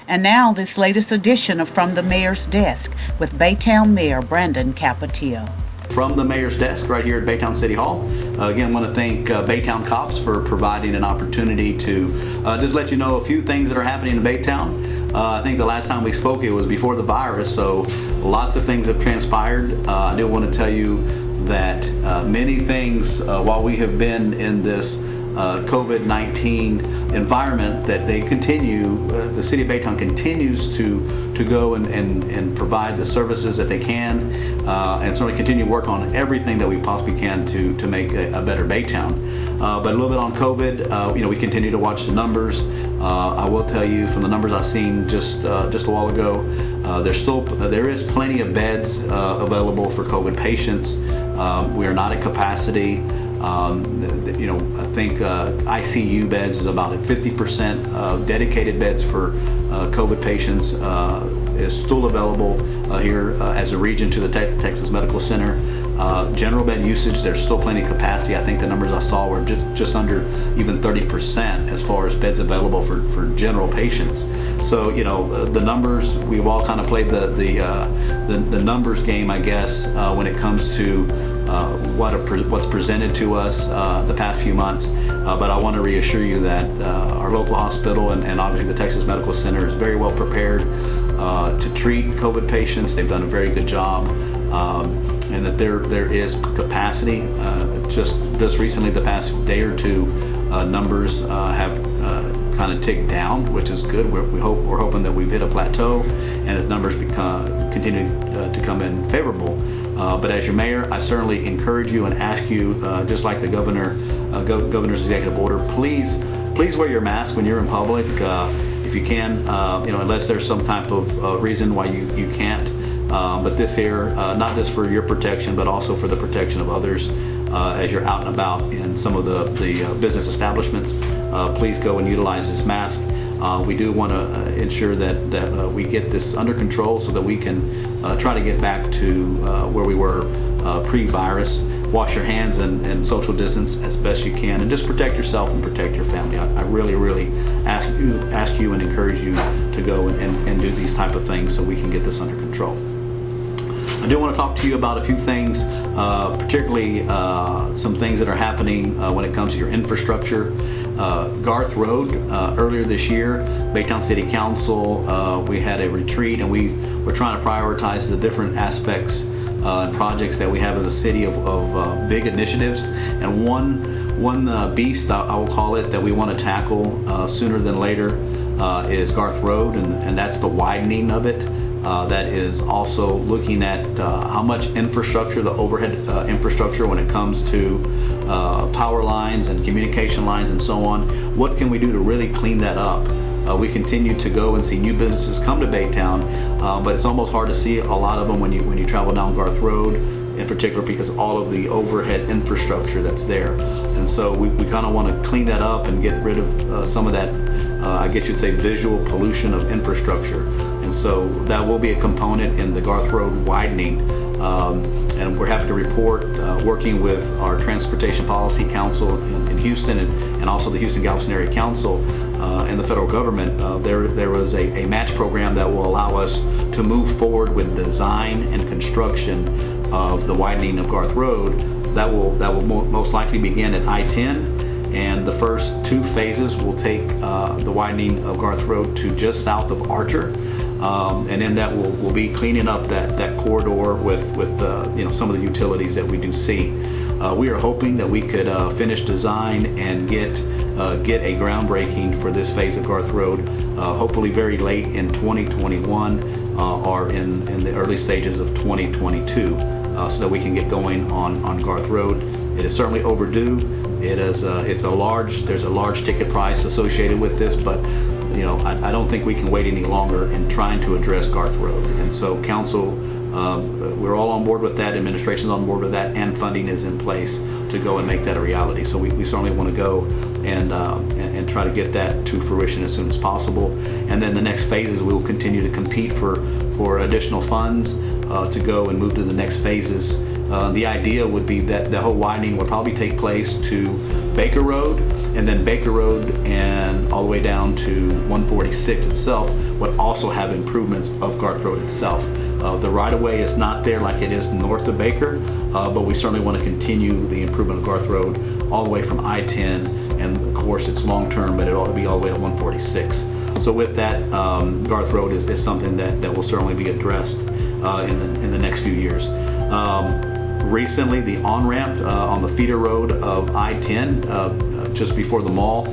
And now, this latest edition of From the Mayor's Desk with Baytown Mayor Brandon Capetillo. From the Mayor's Desk right here at Baytown City Hall. Again, want to thank Baytown Cops for providing an opportunity to just let you know a few things that are happening in Baytown. I think the last time we spoke it was before the virus, so lots of things have transpired. I do want to tell you that many things while we have been in this COVID-19 environment, that they continue, the city of Baytown continues to go and provide the services that they can, and certainly continue to work on everything that we possibly can to make a better Baytown. But a little bit on COVID, we continue to watch the numbers. I will tell you from the numbers I've seen just a while ago, there is plenty of beds available for COVID patients. We are not at capacity. I think ICU beds is about at 50%. Dedicated beds for COVID patients is still available here as a region to the Texas Medical Center. General bed usage, there's still plenty of capacity. I think the numbers I saw were just under even 30% as far as beds available for general patients. So the numbers, we've all kind of played the numbers game, I guess, when it comes to what's presented to us the past few months. But I want to reassure you that our local hospital and obviously the Texas Medical Center is very well prepared to treat COVID patients. They've done a very good job, and that there is capacity. Just recently, the past day or two, numbers have kind of ticked down, which is good. We're hoping that we've hit a plateau and that numbers continue to come in favorable. But as your mayor, I certainly encourage you and ask you, just like the governor's executive order, please wear your mask when you're in public, if you can. Unless there's some type of reason why you can't. But this here, not just for your protection, but also for the protection of others as you're out and about in some of the business establishments. Please go and utilize this mask. We do want to ensure that we get this under control so that we can try to get back to where we were pre-virus. Wash your hands and social distance as best you can, and just protect yourself and protect your family. I really ask you and encourage you to go and do these type of things so we can get this under control. I do want to talk to you about a few things, particularly some things that are happening when it comes to your infrastructure. Garth Road, earlier this year, Baytown City Council, we had a retreat, and we were trying to prioritize the different aspects and projects that we have as a city of big initiatives. And one beast, I will call it, that we want to tackle sooner than later is Garth Road, and that's the widening of it. That is also looking at how much infrastructure, the overhead infrastructure when it comes to power lines and communication lines and so on. What can we do to really clean that up? We continue to go and see new businesses come to Baytown, but it's almost hard to see a lot of them when you travel down Garth Road, in particular because all of the overhead infrastructure that's there. And so we kind of want to clean that up and get rid of some of that, I guess you'd say, visual pollution of infrastructure. And so that will be a component in the Garth Road widening. And we're happy to report, working with our Transportation Policy Council in Houston and also the Houston Galveston Area Council and the federal government, there was a match program that will allow us to move forward with design and construction of the widening of Garth Road. That will most likely begin at I-10, and the first two phases will take the widening of Garth Road to just south of Archer. And then that will be cleaning up that corridor with some of the utilities that we do see. We are hoping that we could finish design and get a groundbreaking for this phase of Garth Road, hopefully very late in 2021 or in the early stages of 2022, so that we can get going on Garth Road. It is certainly overdue. There's a large ticket price associated with this, but I don't think we can wait any longer in trying to address Garth Road. And so council, we're all on board with that, administration's on board with that, and funding is in place to go and make that a reality. So we certainly want to go and try to get that to fruition as soon as possible. And then the next phases, we will continue to compete for additional funds to go and move to the next phases. The idea would be that the whole widening would probably take place to Baker Road, and then Baker Road and all the way down to 146 itself would also have improvements of Garth Road itself. The right-of-way is not there like it is north of Baker, but we certainly want to continue the improvement of Garth Road all the way from I-10, and of course it's long-term, but it ought to be all the way to 146. So with that, Garth Road is something that will certainly be addressed in the next few years. Recently, the on-ramp on the feeder road of I-10, just before the mall,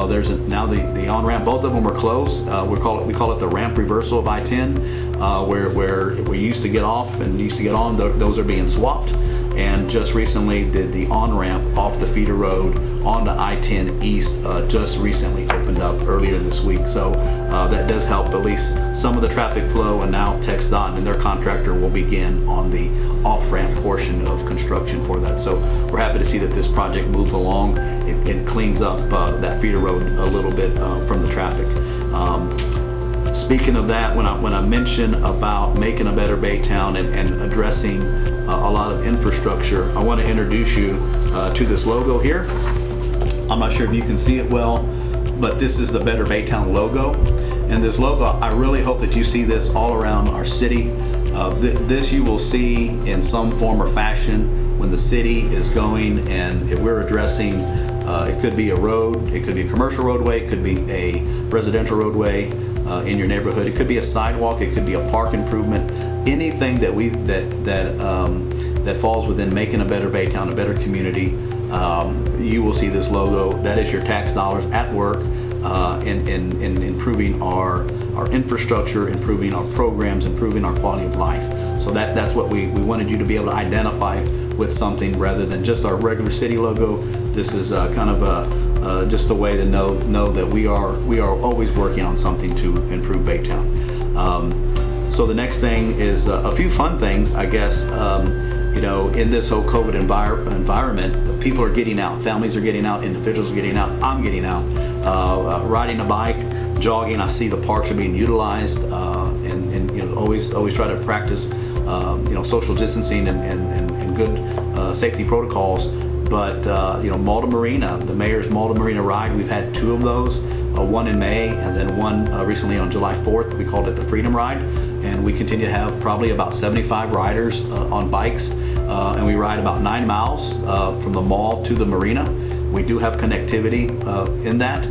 there's now the on-ramp. Both of them are closed. We call it the ramp reversal of I-10, where we used to get off and used to get on. Those are being swapped. And just recently, the on-ramp off the feeder road onto I-10 East just recently opened up earlier this week. So that does help at least some of the traffic flow, and now TxDOT and their contractor will begin on the off-ramp portion of construction for that. So we're happy to see that this project moves along. It cleans up that feeder road a little bit from the traffic. Speaking of that, when I mention about making a better Baytown and addressing a lot of infrastructure, I want to introduce you to this logo here. I'm not sure if you can see it well, but this is the Better Baytown logo. And this logo, I really hope that you see this all around our city. This you will see in some form or fashion when the city is going, and if we're addressing, it could be a road, it could be a commercial roadway, it could be a residential roadway in your neighborhood, it could be a sidewalk, it could be a park improvement, anything that falls within making a better Baytown, a better community. You will see this logo. That is your tax dollars at work in improving our infrastructure, improving our programs, improving our quality of life. So that's what we wanted you to be able to identify with something rather than just our regular city logo. This is kind of just a way to know that we are always working on something to improve Baytown. So the next thing is a few fun things, I guess. In this whole COVID environment, people are getting out, families are getting out, individuals are getting out, I'm getting out, riding a bike, jogging. I see the parks are being utilized, and always try to practice social distancing and good safety protocols. But Malta Marina, the mayor's Malta Marina ride, we've had two of those, one in May and then one recently on July 4th. We called it the Freedom Ride, and we continue to have probably about 75 riders on bikes, and we ride about 9 miles from the mall to the marina. We do have connectivity in that.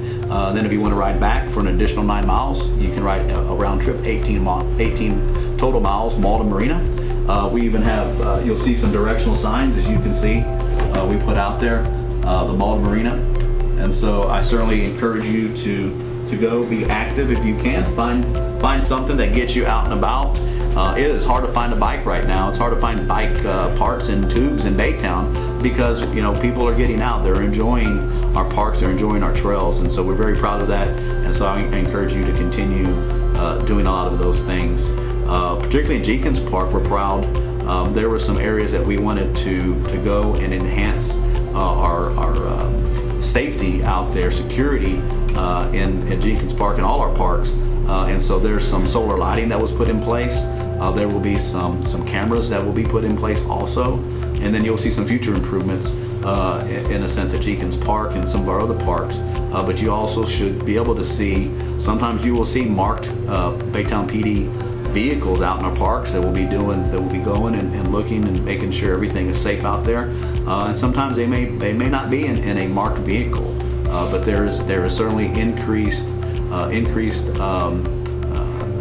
Then if you want to ride back for an additional 9 miles, you can ride a round trip, 18 total miles, Malta Marina. We even have, you'll see some directional signs, as you can see, we put out there, the Malta Marina. And so I certainly encourage you to go be active if you can. Find something that gets you out and about. It is hard to find a bike right now. It's hard to find bike parts and tubes in Baytown because people are getting out. They're enjoying our parks. They're enjoying our trails, and so we're very proud of that. And so I encourage you to continue doing a lot of those things. Particularly in Jenkins Park, we're proud. There were some areas that we wanted to go and enhance our safety out there, security in Jenkins Park and all our parks. And so there's some solar lighting that was put in place. There will be some cameras that will be put in place also. And then you'll see some future improvements in a sense at Jenkins Park and some of our other parks. But you also should be able to see, sometimes you will see marked Baytown PD vehicles out in our parks that will be going and looking and making sure everything is safe out there. And sometimes they may not be in a marked vehicle, but there is certainly increased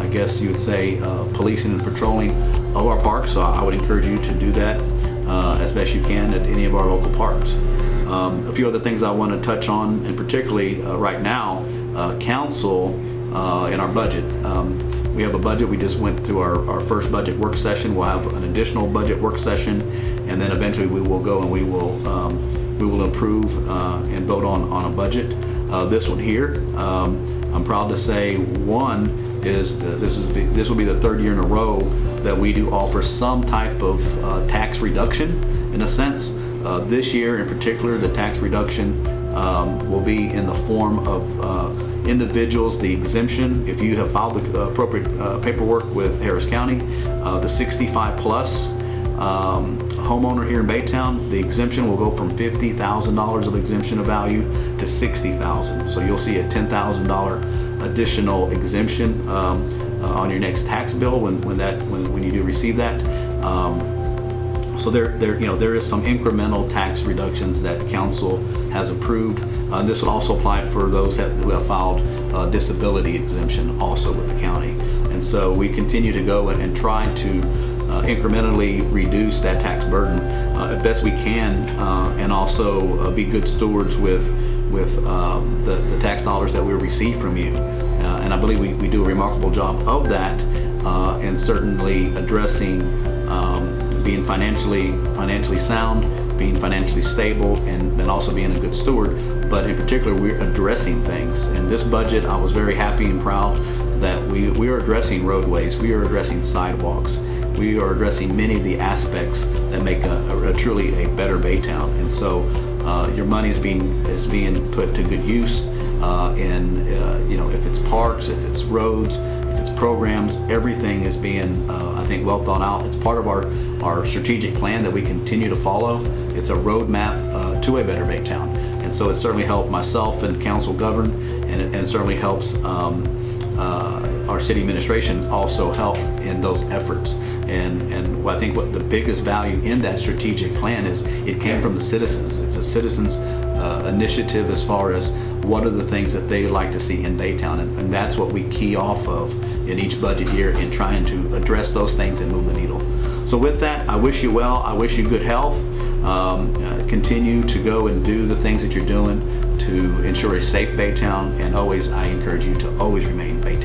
I guess you would say policing and patrolling of our parks. So I would encourage you to do that as best you can at any of our local parks. A few other things I want to touch on, and particularly right now, council in our budget. We have a budget. We just went through our first budget work session. We'll have an additional budget work session, and then eventually we will go and we will approve and vote on a budget. This one here, I'm proud to say, one is this will be the third year in a row that we do offer some type of tax reduction in a sense. This year in particular, the tax reduction will be in the form of individuals, the exemption, if you have filed the appropriate paperwork with Harris County, the 65 plus, homeowner here in Baytown, the exemption will go from $50,000 of exemption of value to $60,000. So you'll see a $10,000 additional exemption on your next tax bill when you do receive that. So there is some incremental tax reductions that council has approved. This would also apply for those who have filed disability exemption also with the county. And so we continue to go and try to incrementally reduce that tax burden as best we can, and also be good stewards with the tax dollars that we receive from you. And I believe we do a remarkable job of that, and certainly addressing being financially sound, being financially stable, and also being a good steward. But in particular, we're addressing things. In this budget, I was very happy and proud that we are addressing roadways, we are addressing sidewalks, we are addressing many of the aspects that make a truly a better Baytown. And so your money is being put to good use. And if it's parks, if it's roads, if it's programs, everything is being, I think, well thought out. It's part of our strategic plan that we continue to follow. It's a roadmap to a better Baytown. And so it certainly helped myself and council govern, and it certainly helps our city administration also help in those efforts. And I think what the biggest value in that strategic plan is, it came from the citizens. It's a citizens initiative as far as what are the things that they like to see in Baytown, and that's what we key off of in each budget year in trying to address those things and move the needle. So with that, I wish you well. I wish you good health. Continue to go and do the things that you're doing to ensure a safe Baytown, and always I encourage you to always remain Baytown.